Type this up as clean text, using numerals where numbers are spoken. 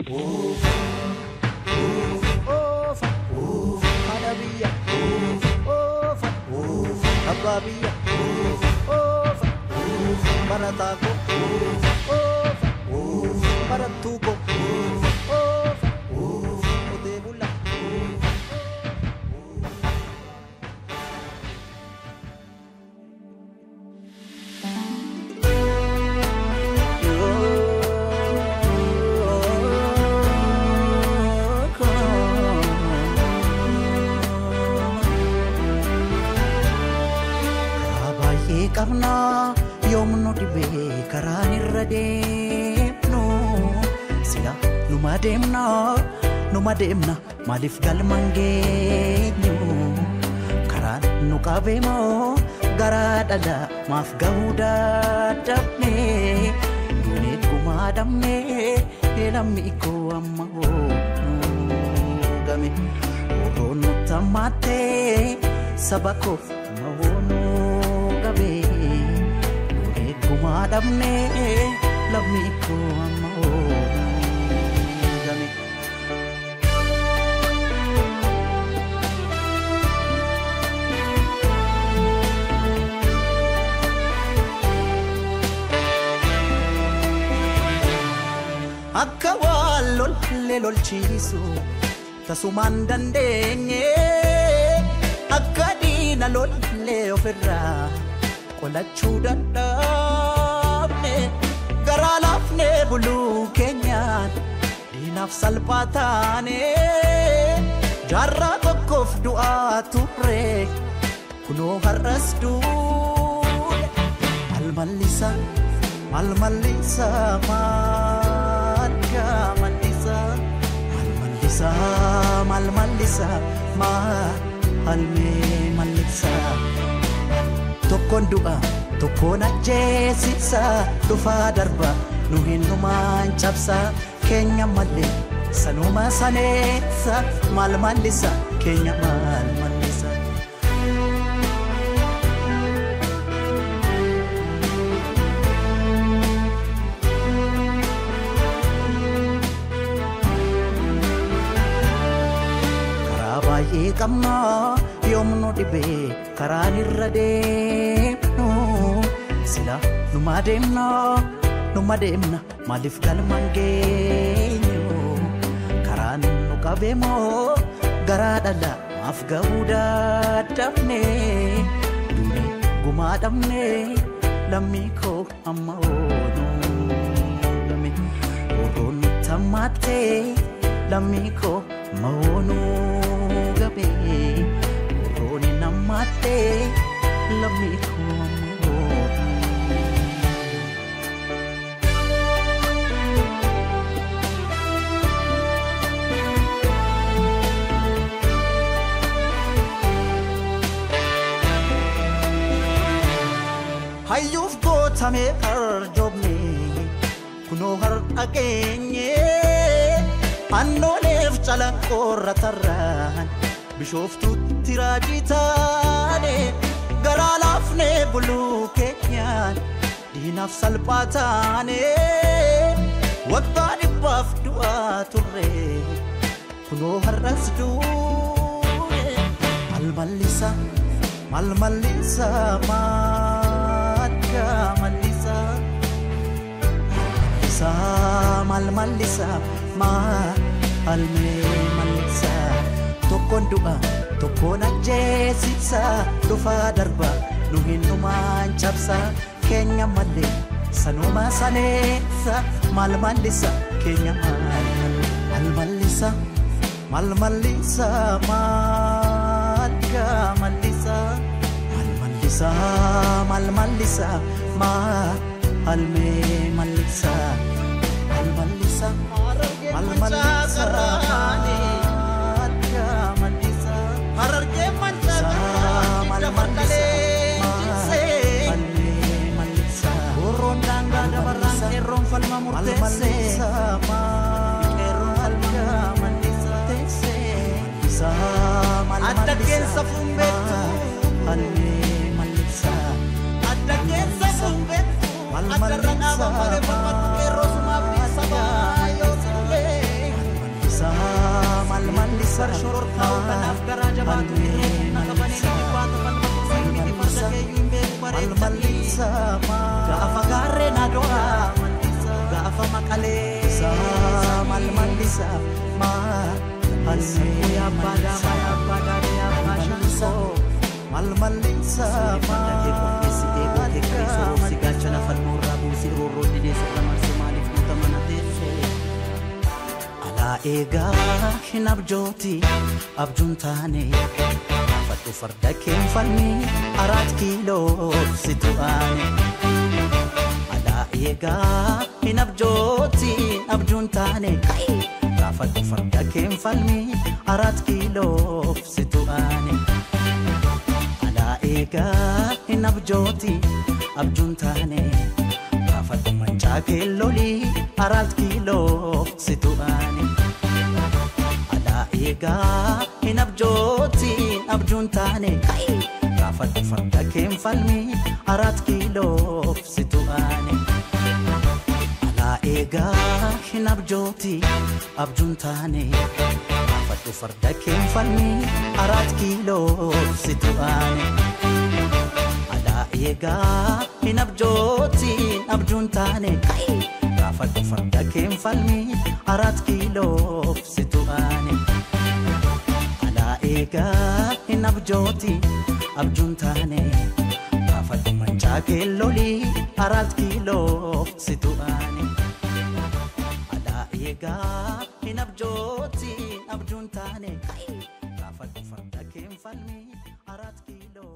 Ofa, Hanabiya, Ofa, Ababiya, Ofa, Baratako, Ofa, Baratuko, Ofa, Odebula. Kabna yomno dibe karani rademno sila numademna malif galmangenyo karan nukabemo garadada maf gahuda dabne dune kumadamne elami ko amma game orono tamate sabako mawono gabe kumadamne lami ko amma game akawalol lelol chisu tasuman dandenye akadina lol le ofera qolachu dadabne garalafne bulu kenyan dinaf salpatane jarra kokof du'a turre kuno harasdu malmalisa malmalisa malmalisa ma halme malisa tokkon du'a tokkon ajjeesisa dhufa darba nu hinnumaan cabsa keenya malee sanuma saneessa malmalisa keenya malmalisa kamna yomno dibe karani rademno sila numademna malif galmangenyo karan nukabemo garadada afgahuda dabne dune gumadamne lamiko amma ono lami orono tamate lamiko maono gabe roni namate lamiko hayuf gotame arjobne kuno har agenye annolef chalan qorataran bishoftu tirajitane garalafne bulu kenyan dinaf salpatane waqtani baf du'a turre kuno harasdu malmalisa malmalisa matka malisa malmalisa ma alme malisa tokkon du'a tokkon ajjeesisa dhufa darba nu hinnumaan cabsa keenya malee sanuma saneessa malmalisa keenya malmalisa malmalisa matka malisa malmalisa ma alme malisa malmalisa malmalisa malmalisa hararge manchara malmalisa alme malisa orondanga dabarang erom falma murtese erom alga malisa tese malisa addaken safumbetu alme malisa addaken safumbetu malmalisa Bakar shoror kau kanaf garaja batu irre nakabani ni patu palmatu miti farda ke yumbe pare malisa ma gaafa garre na doa gaafa makale sa malisa ma alsiya pada ya masho malisa ma ke si ego ke kriso si gacha na falmura bu si roro di sa kamar sumalif mutamanate ala ega hinabjoti abjuntane fatu farda kem falmi 4 kilo situane ala ega hinabjoti abjuntane kai fatu farda kem falmi 4 kilo situane ala ega hinabjoti abjuntane fatu mancha keloli 4 kilo situane ala ega hinabjoti abjuntane kai fatu farda kem falmi 4 kilo situane ala ega hinabjoti abjuntane fatu farda kem falmi 4 kilo situane ala ega hinabjoti abjuntane kai fatu farda kem falmi 4 kilo situane ala ega hinabjoti abjuntane fatu mancha keloli 4 kilo situane ala ega hinabjoti abjuntane kai fatu farda kem falmi 4 kilo